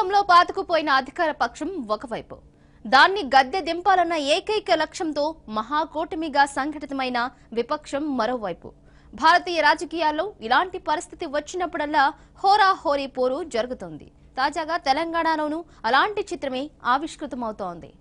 కేంద్రంలో పాతుకుపోయిన అధికార పక్షం ఒకవైపు, దాన్ని గద్దె దింపాలన్న ఏకైక లక్ష్యంతో మహాకూటమిగా సంఘటితమైన విపక్షం మరోవైపు. భారతీయ రాజకీయాల్లో ఇలాంటి పరిస్థితి వచ్చినప్పుడల్లా హోరాహోరీ పోరు జరుగుతోంది. తాజాగా తెలంగాణలోనూ అలాంటి చిత్రమే ఆవిష్కృతమవుతోంది.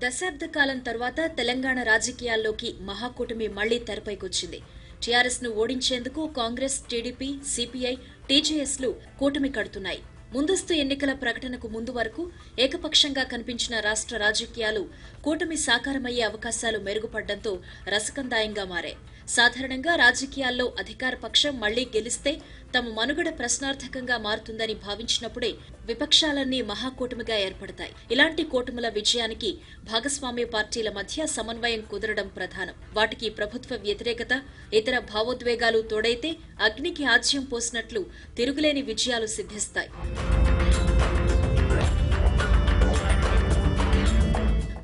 దశాబ్ద కాలం తర్వాత తెలంగాణ రాజకీయాల్లోకి మహాకూటమి మళ్లీ తెరపైకొచ్చింది. టీఆర్ఎస్ ను ఓడించేందుకు కాంగ్రెస్, టీడీపీ, సిపిఐ, టీజేఎస్ లు కూటమి కడుతున్నాయి. ముందస్తు ఎన్నికల ప్రకటనకు ముందు వరకు ఏకపక్షంగా కనిపించిన రాష్ట్ర రాజకీయాలు కూటమి సాకారమయ్యే అవకాశాలు మెరుగుపడడంతో రసకందాయంగా మారాయి. సాధారణంగా రాజకీయాల్లో అధికార పక్షం మళ్లీ గెలిస్తే తమ మనుగడ ప్రశ్నార్థకంగా మారుతుందని భావించినప్పుడే విపక్షాలన్నీ మహాకూటమిగా ఏర్పడతాయి. ఇలాంటి కూటముల విజయానికి భాగస్వామ్య పార్టీల మధ్య సమన్వయం కుదరడం ప్రధానం. వాటికి ప్రభుత్వ వ్యతిరేకత, ఇతర భావోద్వేగాలు తోడైతే అగ్నికి ఆజ్యం పోసినట్లు తిరుగులేని విజయాలు సిద్ధిస్తాయి.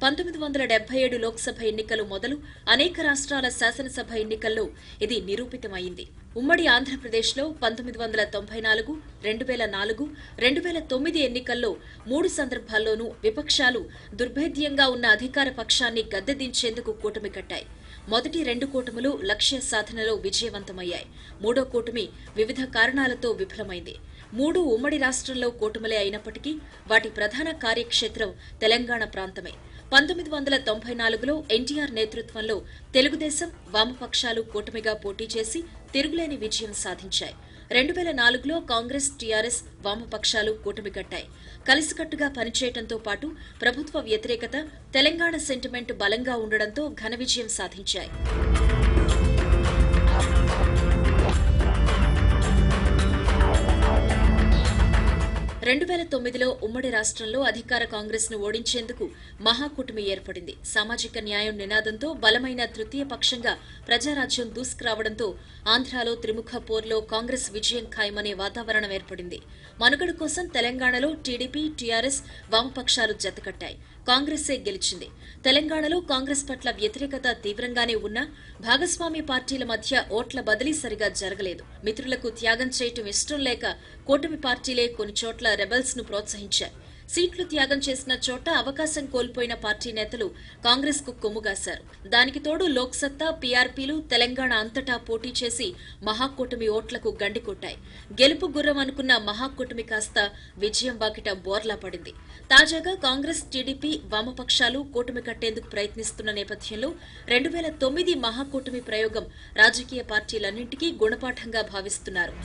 1977 లోక్సభ ఎన్నికలు మొదలు అనేక రాష్ట్రాల శాసనసభ ఎన్నికల్లో ఇది నిరూపితమైంది. ఉమ్మడి ఆంధ్రప్రదేశ్లో 1994, 2004, 2009 ఎన్నికల్లో 3 సందర్భాల్లోనూ విపక్షాలు దుర్భేద్యంగా ఉన్న అధికార పక్షాన్ని గద్దెదించేందుకు కూటమి కట్టాయి. మొదటి 2 కూటములు లక్ష్య సాధనలో విజయవంతమయ్యాయి. మూడో కూటమి వివిధ కారణాలతో విఫలమైంది. 3 ఉమ్మడి రాష్ట్రంలో కూటములే అయినప్పటికీ వాటి ప్రధాన కార్యక్షేత్రం తెలంగాణ ప్రాంతమే. 1994లో ఎన్టీఆర్ నేతృత్వంలో తెలుగుదేశం, వామపక్షాలు కూటమిగా పోటీ చేసి తిరుగులేని విజయం సాధించాయి. 2004లో కాంగ్రెస్, టీఆర్ఎస్, వామపక్షాలు కూటమి కట్టాయి. కలిసికట్టుగా పనిచేయడంతో పాటు ప్రభుత్వ వ్యతిరేకత, తెలంగాణ సెంటిమెంట్ బలంగా ఉండడంతో ఘన విజయం సాధించాయి. 2009లో ఉమ్మడి రాష్ట్రంలో అధికార కాంగ్రెస్ ను ఓడించేందుకు మహాకూటమి ఏర్పడింది. సామాజిక న్యాయం నినాదంతో బలమైన తృతీయ పక్షంగా ప్రజారాజ్యం దూసుకురావడంతో ఆంధ్రాలో త్రిముఖ పోర్లో కాంగ్రెస్ విజయం ఖాయమనే వాతావరణం ఏర్పడింది. మనుగడ కోసం తెలంగాణలో టీడీపీ, టీఆర్ఎస్, వామపక్షాలు జతకట్టాయి. కాంగ్రెసే గెలిచింది. తెలంగాణలో కాంగ్రెస్ పట్ల వ్యతిరేకత తీవ్రంగానే ఉన్నా భాగస్వామ్య పార్టీల మధ్య ఓట్ల బదిలీ సరిగా జరగలేదు. మిత్రులకు త్యాగం చేయటం ఇష్టం లేక కూటమి పార్టీలే కొన్ని చోట్ల రెబల్స్ ను ప్రోత్సహించాయి. సీట్లు త్యాగం చేసిన చోట అవకాశం కోల్పోయిన పార్టీ నేతలు కాంగ్రెస్ కు కొమ్ముగాశారు. దానికి తోడు లోక్సత్తా, పీఆర్పీలు తెలంగాణ అంతటా పోటీ చేసి మహాకూటమి ఓట్లకు గండి కొట్టాయి. గెలుపు గుర్రం అనుకున్న మహాకూటమి కాస్త విజయం వాకిట బోర్లా పడింది. తాజాగా కాంగ్రెస్, టీడీపీ, వామపక్షాలు కూటమి కట్టేందుకు ప్రయత్నిస్తున్న నేపథ్యంలో 2009 మహాకూటమి ప్రయోగం రాజకీయ పార్టీలన్నింటికీ గుణపాఠంగా భావిస్తున్నారు.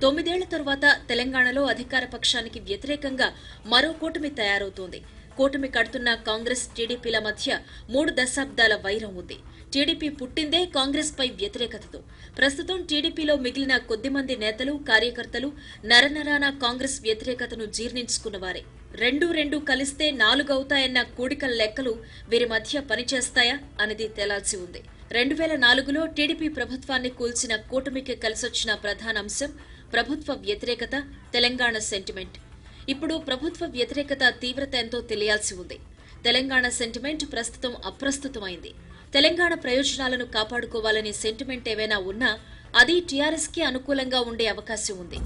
9 ఏళ్ల తరువాత తెలంగాణలో అధికార పక్షానికి వ్యతిరేకంగా మరో కూటమి తయారవుతోంది. కూటమి కడుతున్న కాంగ్రెస్, టీడీపీల మధ్య 3 దశాబ్దాల వైరం ఉంది. టీడీపీ పుట్టిందే కాంగ్రెస్ పై వ్యతిరేకతతో. ప్రస్తుతం టీడీపీలో మిగిలిన కొద్దిమంది నేతలు, కార్యకర్తలు నరనరాన కాంగ్రెస్ వ్యతిరేకతను జీర్ణించుకున్నవారే. 2 కలిస్తే 4 అవుతాయన్న కూడికల లెక్కలు వీరి మధ్య పనిచేస్తాయా అనేది తేలాల్సి ఉంది. 2004లో టీడీపీ ప్రభుత్వాన్ని కూల్చిన కూటమికి కలిసొచ్చిన ప్రధాన అంశం ప్రభుత్వ వ్యతిరేకత, తెలంగాణ సెంటిమెంట్. ఇప్పుడు ప్రభుత్వ వ్యతిరేకత తీవ్రత ఎంతో తెలియాల్సి ఉంది. తెలంగాణ సెంటిమెంట్ ప్రస్తుతం అప్రస్తుతమైంది. తెలంగాణ ప్రయోజనాలను కాపాడుకోవాలనే సెంటిమెంట్ ఏవైనా ఉన్నా అది టీఆర్ఎస్ కి అనుకూలంగా ఉండే అవకాశం ఉంది.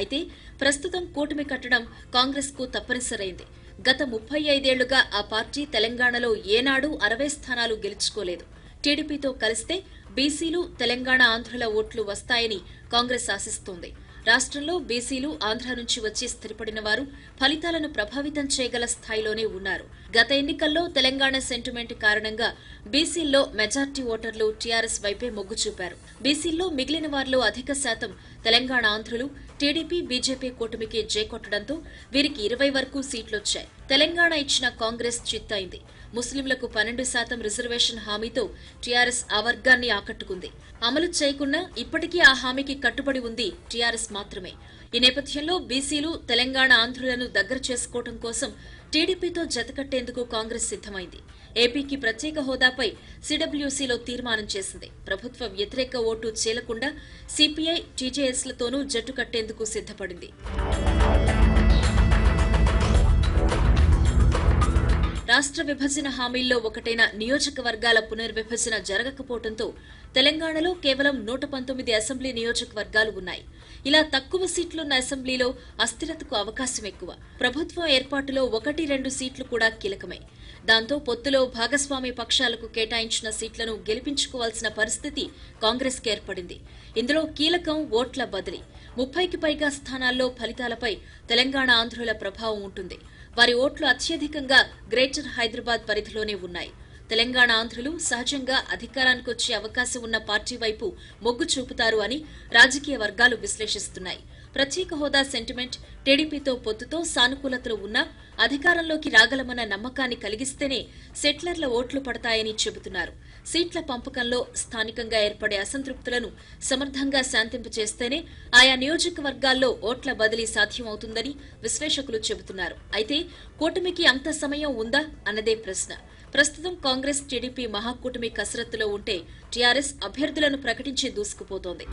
అయితే ప్రస్తుతం కూటమి కట్టడం కాంగ్రెస్ కు తప్పనిసరైంది. గత 35 ఏళ్లుగా ఆ పార్టీ తెలంగాణలో ఏనాడూ 60 స్థానాలు గెలుచుకోలేదు. టీడీపీతో కలిస్తే బీసీలు, తెలంగాణ, ఆంధ్రుల ఓట్లు వస్తాయని కాంగ్రెస్ ఆశిస్తోంది. రాష్ట్రంలో బీసీలు ఆంధ్ర నుంచి వచ్చి స్థిరపడిన వారు ఫలితాలను ప్రభావితం చేయగల స్థాయిలోనే ఉన్నారు. గత ఎన్నికల్లో తెలంగాణ సెంటిమెంట్ కారణంగా బీసీల్లో మెజార్టీ ఓటర్లు టీఆర్ఎస్ వైపే మొగ్గు చూపారు. బీసీల్లో మిగిలిన వారిలో అధిక శాతం తెలంగాణ ఆంధ్రులు టీడీపీ, బీజేపీ కూటమికి జైకొట్టడంతో వీరికి 20 వరకు సీట్లొచ్చాయి. తెలంగాణ ఇచ్చిన కాంగ్రెస్ చిత్తయింది. ముస్లింలకు 12% రిజర్వేషన్ హామీతో టీఆర్ఎస్ ఆ వర్గాన్ని ఆకట్టుకుంది. అమలు చేయకున్నా ఇప్పటికీ ఆ హామీకి కట్టుబడి ఉంది టీఆర్ఎస్ మాత్రమే. ఈ నేపథ్యంలో బీసీలు, తెలంగాణ ఆంధ్రులను దగ్గర చేసుకోవడం కోసం టీడీపీతో జతకట్టేందుకు కాంగ్రెస్ సిద్దమైంది. ఏపీకి ప్రత్యేక హోదాపై సీడబ్ల్యూసీలో తీర్మానం చేసింది. ప్రభుత్వ వ్యతిరేక ఓటు చీలకుండా సిపిఐ, టీజేఎస్లతోనూ జట్టు కట్టేందుకు సిద్దపడింది. రాష్ట్ర విభజన హామీల్లో ఒకటైన నియోజకవర్గాల పునర్విభజన జరగకపోవడంతో తెలంగాణలో కేవలం 119 అసెంబ్లీ నియోజకవర్గాలు ఉన్నాయి. ఇలా తక్కువ సీట్లున్న అసెంబ్లీలో అస్థిరతకు అవకాశం ఎక్కువ. ప్రభుత్వం ఏర్పాటులో 1-2 సీట్లు కూడా కీలకమే. దాంతో పొత్తులో భాగస్వామి పక్షాలకు కేటాయించిన సీట్లను గెలిపించుకోవాల్సిన పరిస్థితి కాంగ్రెస్కి ఏర్పడింది. ఇందులో కీలకం ఓట్ల బదిలీ. 30కి పైగా స్థానాల్లో ఫలితాలపై తెలంగాణ ఆంధ్రుల ప్రభావం ఉంటుంది. వారి ఓట్లు అత్యధికంగా గ్రేటర్ హైదరాబాద్ పరిధిలోనే ఉన్నాయి. తెలంగాణ ఆంధ్రులు సహజంగా అధికారానికి వచ్చే అవకాశం ఉన్న పార్టీ వైపు మొగ్గు చూపుతారు అని రాజకీయ వర్గాలు విశ్లేషిస్తున్నాయి. ప్రత్యేక హోదా సెంటిమెంట్, టీడీపీతో పొత్తుతో సానుకూలతలు ఉన్నా అధికారంలోకి రాగలమన్న నమ్మకాన్ని కలిగిస్తేనే సెటిలర్ల ఓట్లు పడతాయని చెబుతున్నారు. సీట్ల పంపకంలో స్థానికంగా ఏర్పడే అసంతృప్తులను సమర్థంగా శాంతింపచేస్తేనే ఆయా నియోజకవర్గాల్లో ఓట్ల బదిలీ సాధ్యమవుతుందని విశ్లేషకులు చెబుతున్నారు. అయితే కూటమికి అంత సమయం ఉందా అన్నదే ప్రశ్న. ప్రస్తుతం కాంగ్రెస్, టీడీపీ మహాకూటమి కసరత్తులో ఉంటే టీఆర్ఎస్ అభ్యర్థులను ప్రకటించి దూసుకుపోతోంది.